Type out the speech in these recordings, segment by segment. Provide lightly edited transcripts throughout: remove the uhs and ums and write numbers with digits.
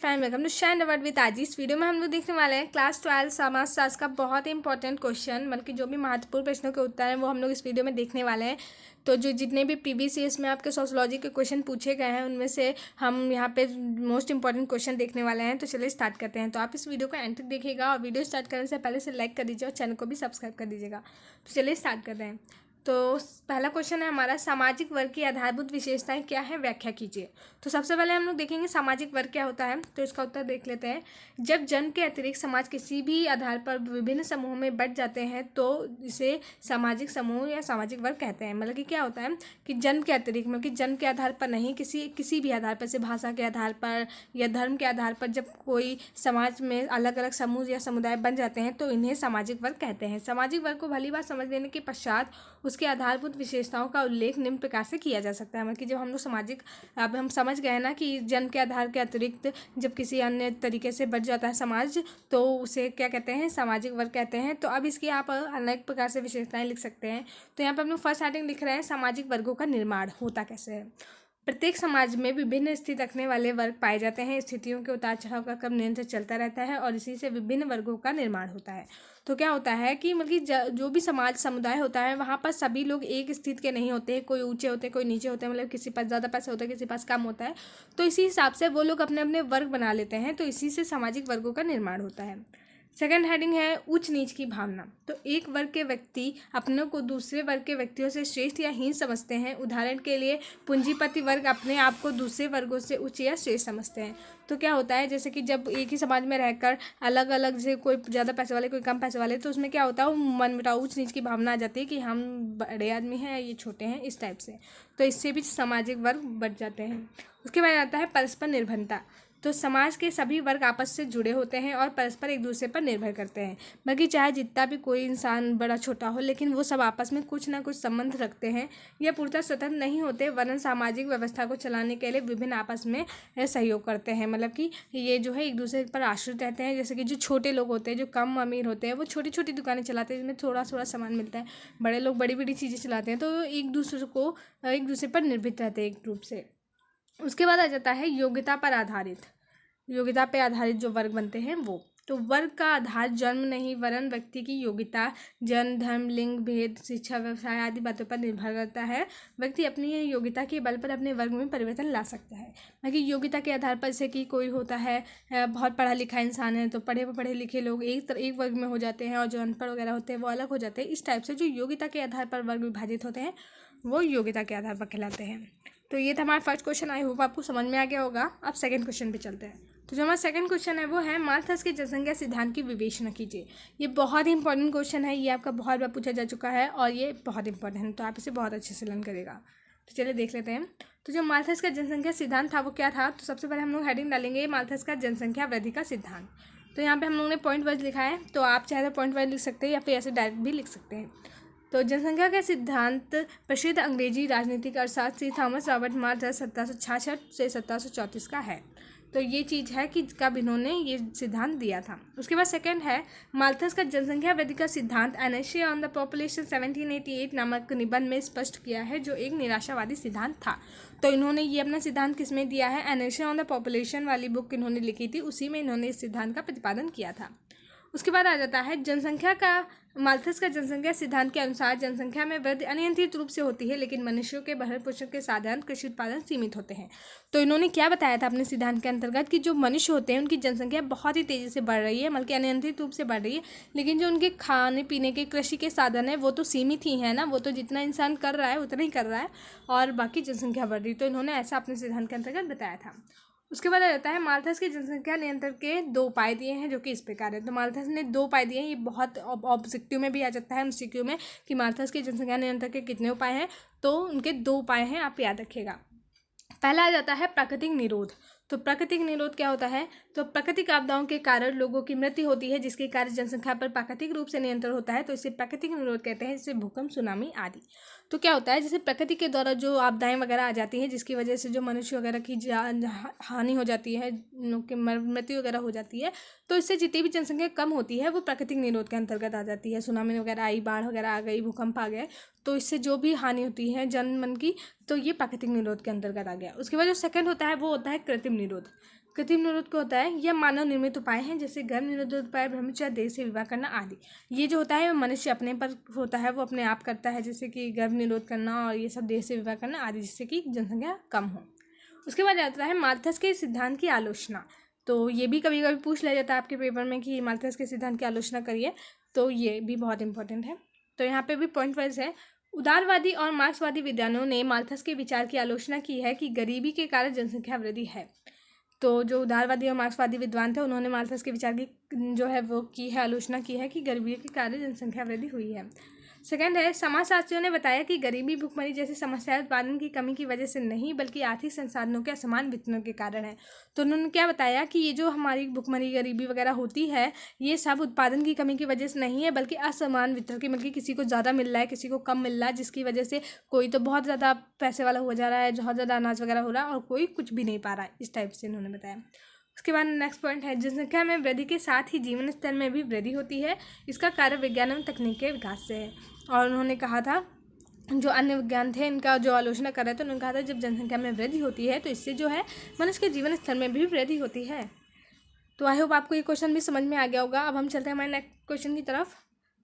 Friend welcome to shine award with आज। इस video में हम लोग देखने वाले हैं क्लास 12 समाजशास्त्र का बहुत ही इंपॉर्टेंट क्वेश्चन, बल्कि जो भी महत्वपूर्ण प्रश्नों के उत्तर हैं वो हम लोग इस वीडियो में देखने वाले हैं। तो जो जितने भी प्रीवियस ईयर्स में आपके सोशियोलॉजी के क्वेश्चन पूछे गए हैं उनमें से हम यहाँ पे मोस्ट इंपॉर्टेंट क्वेश्चन देखने वाले हैं। तो चलिए स्टार्ट करते हैं। तो आप इस वीडियो को एंड तक देखिएगा और वीडियो स्टार्ट करने से पहले से लाइक कर दीजिए और चैनल को भी सब्सक्राइब कर दीजिएगा। तो चलिए स्टार्ट करते हैं। तो पहला क्वेश्चन है हमारा, सामाजिक वर्ग की आधारभूत विशेषताएं क्या है, व्याख्या कीजिए। तो सबसे पहले हम लोग देखेंगे सामाजिक वर्ग क्या होता है। तो इसका उत्तर देख लेते हैं। जब जन्म के अतिरिक्त समाज किसी भी आधार पर विभिन्न समूहों में बंट जाते हैं तो इसे सामाजिक समूह या सामाजिक वर्ग कहते हैं। मतलब कि क्या होता है कि जन्म के अतिरिक्त, मतलब कि जन्म के आधार पर नहीं, किसी भी आधार पर, जैसे भाषा के आधार पर या धर्म के आधार पर जब कोई समाज में अलग अलग समूह या समुदाय बन जाते हैं तो इन्हें सामाजिक वर्ग कहते हैं। सामाजिक वर्ग को भली बात समझ लेने के पश्चात उसके आधारभूत विशेषताओं का उल्लेख निम्न प्रकार से किया जा सकता है। मतलब कि जब हम लोग अब हम समझ गए ना कि जन्म के आधार के अतिरिक्त जब किसी अन्य तरीके से बढ़ जाता है समाज तो उसे क्या कहते हैं, सामाजिक वर्ग कहते हैं। तो अब इसकी आप अनेक प्रकार से विशेषताएं लिख सकते हैं। तो यहाँ पर हम लोग फर्स्ट हेडिंग लिख रहे हैं, सामाजिक वर्गों का निर्माण होता कैसे है। प्रत्येक समाज में विभिन्न स्थिति रखने वाले वर्ग पाए जाते हैं। स्थितियों के उतार चढ़ाव का क्रम निरंतर चलता रहता है और इसी से विभिन्न वर्गों का निर्माण होता है। तो क्या होता है कि मतलब जो भी समाज समुदाय होता है वहाँ पर सभी लोग एक स्थिति के नहीं होते, कोई ऊंचे होते हैं कोई नीचे होते हैं। मतलब किसी पास ज़्यादा पैसा होता है किसी पास कम होता है। तो इसी हिसाब से वो लोग अपने अपने वर्ग बना लेते हैं। तो इसी से सामाजिक वर्गों का निर्माण होता है। सेकंड हेडिंग है, उच्च नीच की भावना। तो एक वर्ग के व्यक्ति अपनों को दूसरे वर्ग के व्यक्तियों से श्रेष्ठ या हीन समझते हैं। उदाहरण के लिए पूंजीपति वर्ग अपने आप को दूसरे वर्गों से उच्च या श्रेष्ठ समझते हैं। तो क्या होता है, जैसे कि जब एक ही समाज में रहकर अलग अलग, जैसे कोई ज़्यादा पैसे वाले कोई कम पैसे वाले, तो उसमें क्या होता है, वो मनमुटाव उच्च नीच की भावना आ जाती है कि हम बड़े आदमी हैं ये छोटे हैं, इस टाइप से। तो इससे भी सामाजिक वर्ग बढ़ जाते हैं। उसके बाद आता है परस्पर निर्भरता। तो समाज के सभी वर्ग आपस से जुड़े होते हैं और परस्पर एक दूसरे पर निर्भर करते हैं। बल्कि चाहे जितना भी कोई इंसान बड़ा छोटा हो, लेकिन वो सब आपस में कुछ ना कुछ संबंध रखते हैं। यह पूर्णतः स्वतंत्र नहीं होते, वरन सामाजिक व्यवस्था को चलाने के लिए विभिन्न आपस में सहयोग करते हैं। मतलब कि ये जो है एक दूसरे पर आश्रित रहते हैं। जैसे कि जो छोटे लोग होते हैं, जो कम अमीर होते हैं, वो छोटी छोटी दुकानें चलाते हैं जिसमें थोड़ा थोड़ा सामान मिलता है। बड़े लोग बड़ी बड़ी चीज़ें चलाते हैं। तो एक दूसरे पर निर्भर रहते हैं एक रूप से। उसके बाद आ जाता है योग्यता पर आधारित। योग्यता पर आधारित जो वर्ग बनते हैं वो, तो वर्ग का आधार जन्म नहीं वरन व्यक्ति की योग्यता, जन्म, धर्म, लिंग भेद, शिक्षा, व्यवसाय आदि बातों पर निर्भर करता है। व्यक्ति अपनी योग्यता के बल पर अपने वर्ग में परिवर्तन ला सकता है। बाकी योग्यता के आधार पर, जैसे कि कोई होता है बहुत पढ़ा लिखा इंसान है तो पढ़े लिखे लोग एक वर्ग में हो जाते हैं और जो अनपढ़ वगैरह होते हैं वो अलग हो जाते हैं। इस टाइप से जो योग्यता के आधार पर वर्ग विभाजित होते हैं वो योग्यता के आधार पर कहलाते हैं। तो ये था हमारा फर्स्ट क्वेश्चन। आई होप आपको समझ में आ गया होगा। अब सेकंड क्वेश्चन पे चलते हैं। तो जो हमारा सेकंड क्वेश्चन है वो है, माल्थस के जनसंख्या सिद्धांत की विवेचना कीजिए। ये बहुत ही इंपॉर्टेंट क्वेश्चन है। ये आपका बहुत बार पूछा जा चुका है और ये बहुत इंपॉर्टेंट है, तो आप इसे बहुत अच्छे से लर्न करेगा। तो चलिए देख लेते हैं। तो जो माल्थस का जनसंख्या सिद्धांत था वो क्या था। तो सबसे पहले हम लोग हेडिंग डालेंगे माल्थस का जनसंख्या वृद्धि का सिद्धांत। तो यहाँ पर हम लोगों ने पॉइंट वाइज लिखा है, तो आप चाहे तो पॉइंट वाइज लिख सकते हैं या फिर ऐसे डायरेक्ट भी लिख सकते हैं। तो जनसंख्या का सिद्धांत प्रसिद्ध अंग्रेजी राजनीतिक अर्थशास्त्री थॉमस रॉबर्ट माल्थस 1766 से 1734 का है। तो ये चीज़ है कि कब इन्होंने ये सिद्धांत दिया था। उसके बाद सेकंड है, माल्थस का जनसंख्या वृद्धि का सिद्धांत an essay on the population 1788 नामक निबंध में स्पष्ट किया है, जो एक निराशावादी सिद्धांत था। तो इन्होंने ये अपना सिद्धांत किसमें दिया है, an essay on the population वाली बुक इन्होंने लिखी थी, उसी में इन्होंने इस सिद्धांत का प्रतिपादन किया था। उसके बाद आ जाता है जनसंख्या का, माल्थस का जनसंख्या सिद्धांत के अनुसार जनसंख्या में वृद्धि अनियंत्रित रूप से होती है, लेकिन मनुष्यों के भरण पोषण के साधन कृषि उत्पादन सीमित होते हैं। तो इन्होंने क्या बताया था अपने सिद्धांत के अंतर्गत कि जो मनुष्य होते हैं उनकी जनसंख्या बहुत ही तेज़ी से बढ़ रही है, बल्कि अनियंत्रित रूप से बढ़ रही है, लेकिन जो उनके खाने पीने के कृषि के साधन है वो तो सीमित ही है ना, वो तो जितना इंसान कर रहा है उतना ही कर रहा है और बाकी जनसंख्या बढ़ रही। तो इन्होंने ऐसा अपने सिद्धांत के अंतर्गत बताया था। उसके बाद आ जाता है, माल्थस की जनसंख्या नियंत्रण के 2 उपाय दिए हैं जो कि इस प्रकार है। तो माल्थस ने 2 उपाय दिए हैं। ये बहुत ऑब्जेक्टिव में भी आ जाता है, एमसीक्यू में, कि माल्थस की जनसंख्या नियंत्रण के कितने उपाय हैं। तो उनके 2 उपाय हैं, आप याद रखिएगा। पहला आ जाता है प्राकृतिक निरोध। तो प्राकृतिक निरोध क्या होता है, तो प्राकृतिक आपदाओं के कारण लोगों की मृत्यु होती है जिसके कारण जनसंख्या पर प्राकृतिक रूप से नियंत्रण होता है, तो इसे प्राकृतिक निरोध कहते हैं, जैसे भूकंप, सुनामी आदि। तो क्या होता है, जैसे प्रकृति के द्वारा जो आपदाएं वगैरह आ जाती हैं जिसकी वजह से जो मनुष्य वगैरह की हानि हो जाती है, लोग की मृत्यु वगैरह हो जाती है, तो इससे जितनी भी जनसंख्या कम होती है वो प्राकृतिक निरोध के अंतर्गत आ जाती है। सुनामी वगैरह आई, बाढ़ वगैरह आ गई, भूकंप आ गए, तो इससे जो भी हानि होती है जन मन की, तो ये प्राकृतिक निरोध के अंतर्गत आ गया। उसके बाद जो सेकंड होता है वो होता है कृत्रिम निरोध। कृत्रिम निरोध क्या होता है? यह मानव निर्मित उपाय हैं जैसे गर्भ निरोधक उपाय, ब्रह्मचर्य, देह से विवाह करना आदि। ये जो होता है मनुष्य अपने पर होता है, वो अपने आप करता है, जैसे कि गर्भ निरोध करना और ये सब देह से विवाह करना आदि, जिससे कि जनसंख्या कम हो। उसके बाद आता है माल्थस के सिद्धांत की आलोचना। तो ये भी कभी कभी पूछ लिया जाता है आपके पेपर में कि माल्थस के सिद्धांत की आलोचना करिए, तो ये भी बहुत इंपॉर्टेंट है। तो यहाँ पे भी पॉइंट वाइज है। उदारवादी और मार्क्सवादी विद्वानों ने माल्थस के विचार की आलोचना की है कि गरीबी के कारण जनसंख्या वृद्धि है। तो जो उदारवादी और मार्क्सवादी विद्वान थे उन्होंने माल्थस के विचार की जो है वो की है, आलोचना की है कि गरीबी के कारण जनसंख्या वृद्धि हुई है। सेकंड है, समाजशास्त्रियों ने बताया कि गरीबी, भुखमरी जैसी समस्याएं उत्पादन की कमी की वजह से नहीं बल्कि आर्थिक संसाधनों के असमान वितरण के कारण है। तो उन्होंने क्या बताया कि ये जो हमारी भुखमरी, गरीबी वगैरह होती है, ये सब उत्पादन की कमी की वजह से नहीं है बल्कि असमान वितरण की, मतलब किसी को ज़्यादा मिल रहा है, किसी को कम मिल रहा है, जिसकी वजह से कोई तो बहुत ज़्यादा पैसे वाला हो जा रहा है, बहुत ज़्यादा अनाज वगैरह हो रहा है और कोई कुछ भी नहीं पा रहा है। इस टाइप से इन्होंने बताया। उसके बाद नेक्स्ट पॉइंट है, जनसंख्या में वृद्धि के साथ ही जीवन स्तर में भी वृद्धि होती है। इसका कार्य विज्ञान एवं तकनीक के विकास से है। और उन्होंने कहा था, जो अन्य विज्ञान थे इनका जो आलोचना कर रहे थे, उन्होंने कहा था जब जनसंख्या में वृद्धि होती है तो इससे जो है मनुष्य के जीवन स्तर में भी वृद्धि होती है। तो आई होप आपको ये क्वेश्चन भी समझ में आ गया होगा। अब हम चलते हैं हमारे नेक्स्ट क्वेश्चन की तरफ।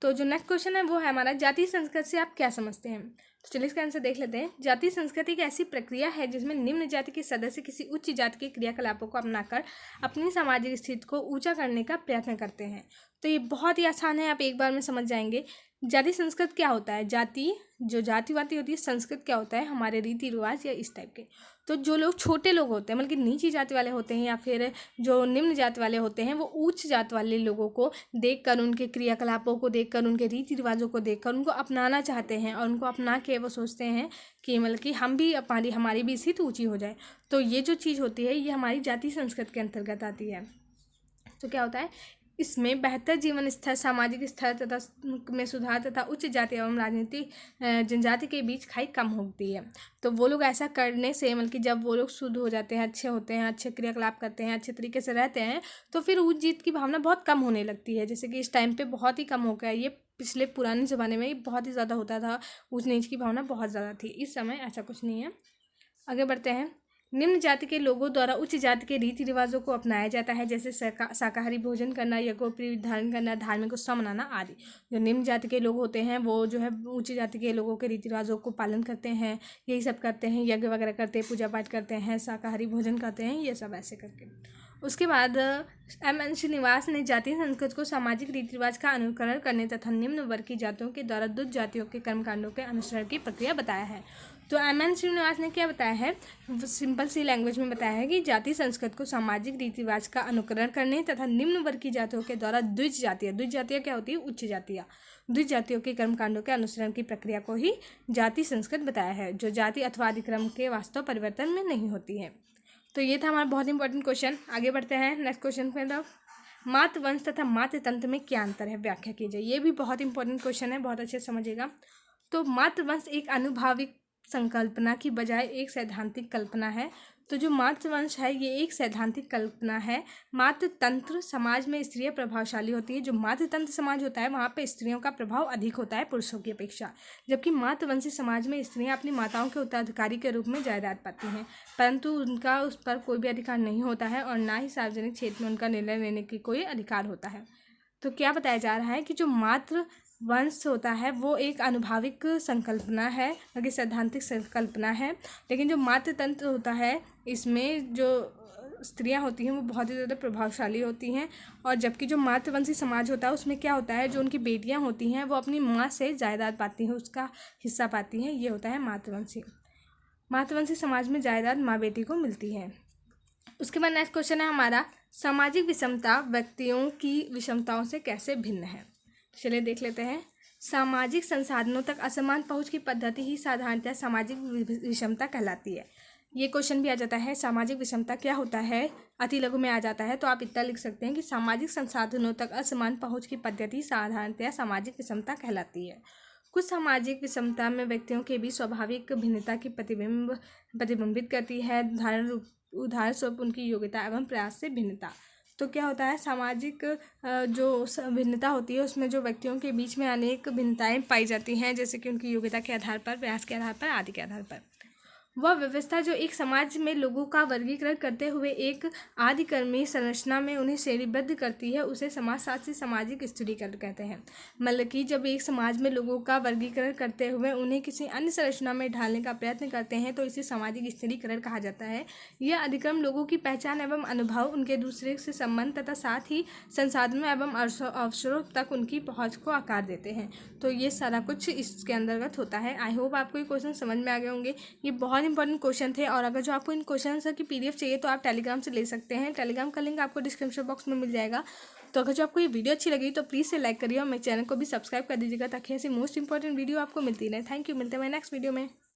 तो जो नेक्स्ट क्वेश्चन है वो है हमारा, जातीय संस्कृति से आप क्या समझते हैं? तो चलिए इसका आंसर देख लेते हैं। जातीय संस्कृति एक ऐसी प्रक्रिया है जिसमें निम्न जाति के सदस्य किसी उच्च जाति के क्रियाकलापों को अपनाकर अपनी सामाजिक स्थिति को ऊंचा करने का प्रयत्न करते हैं। तो ये बहुत ही आसान है, आप एक बार में समझ जाएंगे। जाति संस्कृत क्या होता है? जाति, जो जातिवादी होती है, संस्कृत क्या होता है? हमारे रीति रिवाज या इस टाइप के। तो जो लोग छोटे लोग होते हैं, मतलब कि नीची जाति वाले होते हैं या फिर जो निम्न जाति वाले होते हैं, वो उच्च जाति वाले लोगों को देखकर, उनके क्रियाकलापों को देखकर, उनके रीति रिवाजों को देखकर उनको अपनाना चाहते हैं और उनको अपना के वो सोचते हैं कि मतलब कि हम भी हमारी भी स्थिति ऊँची हो जाए। तो ये जो चीज़ होती है ये हमारी जाति संस्कृत के अंतर्गत आती है। तो क्या होता है इसमें? बेहतर जीवन स्तर, सामाजिक स्तर तथा में सुधार तथा उच्च जाति एवं राजनीतिक जनजाति के बीच खाई कम होती है। तो वो लोग ऐसा करने से, मतलब कि जब वो लोग शुद्ध हो जाते हैं, अच्छे होते हैं, अच्छे क्रियाकलाप करते हैं, अच्छे तरीके से रहते हैं, तो फिर ऊंच जीत की भावना बहुत कम होने लगती है। जैसे कि इस टाइम पे बहुत ही कम हो गया ये, पिछले पुराने ज़माने में ये बहुत ही ज़्यादा होता था, ऊंच नीच की भावना बहुत ज़्यादा थी। इस समय ऐसा कुछ नहीं है। आगे बढ़ते हैं। निम्न जाति के लोगों द्वारा उच्च जाति के रीति रिवाजों को अपनाया जाता है, जैसे शाकाहारी भोजन करना, यज्ञोपवीत धारण करना, धार्मिक उत्सव मनाना आदि। जो निम्न जाति के लोग होते हैं वो जो है उच्च जाति के लोगों के रीति रिवाजों को पालन करते हैं, यही सब करते हैं, यज्ञ वगैरह करते हैं, पूजा पाठ करते हैं, शाकाहारी भोजन करते हैं, ये सब ऐसे करके। उसके बाद M.N. श्रीनिवास ने जातीय संस्कृति को सामाजिक रीति रिवाज का अनुकरण करने तथा निम्न वर्ग की जातियों के द्वारा दुष्ट जातियों के कर्मकांडों के अनुसरण की प्रक्रिया बताया है। तो M.N. श्रीनिवास ने क्या बताया है? सिंपल सी लैंग्वेज में बताया है कि जातीय संस्कृति को सामाजिक रीति रिवाज का अनुकरण करने तथा निम्न वर्ग की जातियों के द्वारा द्विज जातियाँ क्या होती है? उच्च जातियाँ। द्विज जातियों के कर्मकांडों के अनुसरण की प्रक्रिया को ही जाति संस्कृत बताया है, जो जाति अथवा अधिक्रम के वास्तव परिवर्तन में नहीं होती है। तो ये था हमारा बहुत इंपॉर्टेंट क्वेश्चन। आगे बढ़ते हैं नेक्स्ट क्वेश्चन पे। तरफ, मातृवंश तथा मातृतंत्र में क्या अंतर है? व्याख्या कीजिए। ये भी बहुत इंपॉर्टेंट क्वेश्चन है, बहुत अच्छे से समझिएगा। तो मातृवंश एक अनुभाविक संकल्पना की बजाय एक सैद्धांतिक कल्पना है। तो जो मातृवंश है ये एक सैद्धांतिक कल्पना है। मातृतंत्र समाज में स्त्रियां प्रभावशाली होती है। जो मातृतंत्र समाज होता है वहाँ पे स्त्रियों का प्रभाव अधिक होता है पुरुषों की अपेक्षा, जबकि मातृवंशी समाज में स्त्रियां अपनी माताओं के उत्तराधिकारी के रूप में जायदाद पाती हैं, परंतु उनका उस पर कोई भी अधिकार नहीं होता है और ना ही सार्वजनिक क्षेत्र में उनका निर्णय लेने की कोई अधिकार होता है। तो क्या बताया जा रहा है कि जो मातृ वंश होता है वो एक अनुभाविक संकल्पना है, बल्कि सैद्धांतिक संकल्पना है, लेकिन जो मातृतंत्र होता है इसमें जो स्त्रियां होती हैं वो बहुत ही ज़्यादा प्रभावशाली होती हैं। और जबकि जो मातृवंशी समाज होता है उसमें क्या होता है, जो उनकी बेटियां होती हैं वो अपनी माँ से जायदाद पाती हैं, उसका हिस्सा पाती हैं। ये होता है मातृवंशी समाज में जायदाद माँ बेटी को मिलती है। उसके बाद नेक्स्ट क्वेश्चन है हमारा, सामाजिक विषमता व्यक्तियों की विषमताओं से कैसे भिन्न है? चलिए देख लेते हैं। सामाजिक संसाधनों तक असमान पहुंच की पद्धति ही साधारणतः सामाजिक विषमता कहलाती है। ये क्वेश्चन भी आ जाता है, सामाजिक विषमता क्या होता है, अति लघु में आ जाता है, तो आप इतना लिख सकते हैं कि सामाजिक संसाधनों तक असमान पहुंच की पद्धति साधारणतः सामाजिक विषमता कहलाती है। कुछ सामाजिक विषमता में व्यक्तियों के बीच स्वाभाविक भिन्नता की प्रतिबिंबित करती है, उदाहरण स्वरूप उनकी योग्यता एवं प्रयास से भिन्नता। तो क्या होता है, सामाजिक जो भिन्नता होती है उसमें जो व्यक्तियों के बीच में अनेक भिन्नताएं पाई जाती हैं, जैसे कि उनकी योग्यता के आधार पर, प्रयास के आधार पर, आदि के आधार पर। वह व्यवस्था जो एक समाज में लोगों का वर्गीकरण करते हुए एक आदिकर्मी संरचना में उन्हें श्रेणीबद्ध करती है, उसे समाजशास्त्री सामाजिक स्थिरीकरण कहते हैं। मतलब कि जब एक समाज में लोगों का वर्गीकरण करते हुए उन्हें किसी अन्य संरचना में ढालने का प्रयत्न करते हैं तो इसे सामाजिक स्थिरीकरण कहा जाता है। यह अधिक्रम लोगों की पहचान एवं अनुभव, उनके दूसरे से संबंध तथा साथ ही संसाधनों एवं अवसरों तक उनकी पहुँच को आकार देते हैं। तो ये सारा कुछ इसके अंतर्गत होता है। आई होप आपको ये क्वेश्चन समझ में आ गए होंगे। ये बहुत इंपॉर्टेंट क्वेश्चन थे और अगर जो आपको इन क्वेश्चन की पीडीएफ चाहिए तो आप टेलीग्राम से ले सकते हैं। टेलीग्राम का लिंक आपको डिस्क्रिप्शन बॉक्स में मिल जाएगा। तो अगर जो आपको ये वीडियो अच्छी लगी तो प्लीज़ से लाइक करिए और मेरे चैनल को भी सब्सक्राइब कर दीजिएगा ताकि ऐसी मोस्ट इंपॉर्टेंट वीडियो आपको मिलती रहे। Thank you. मिलते हैं नेक्स्ट वीडियो में।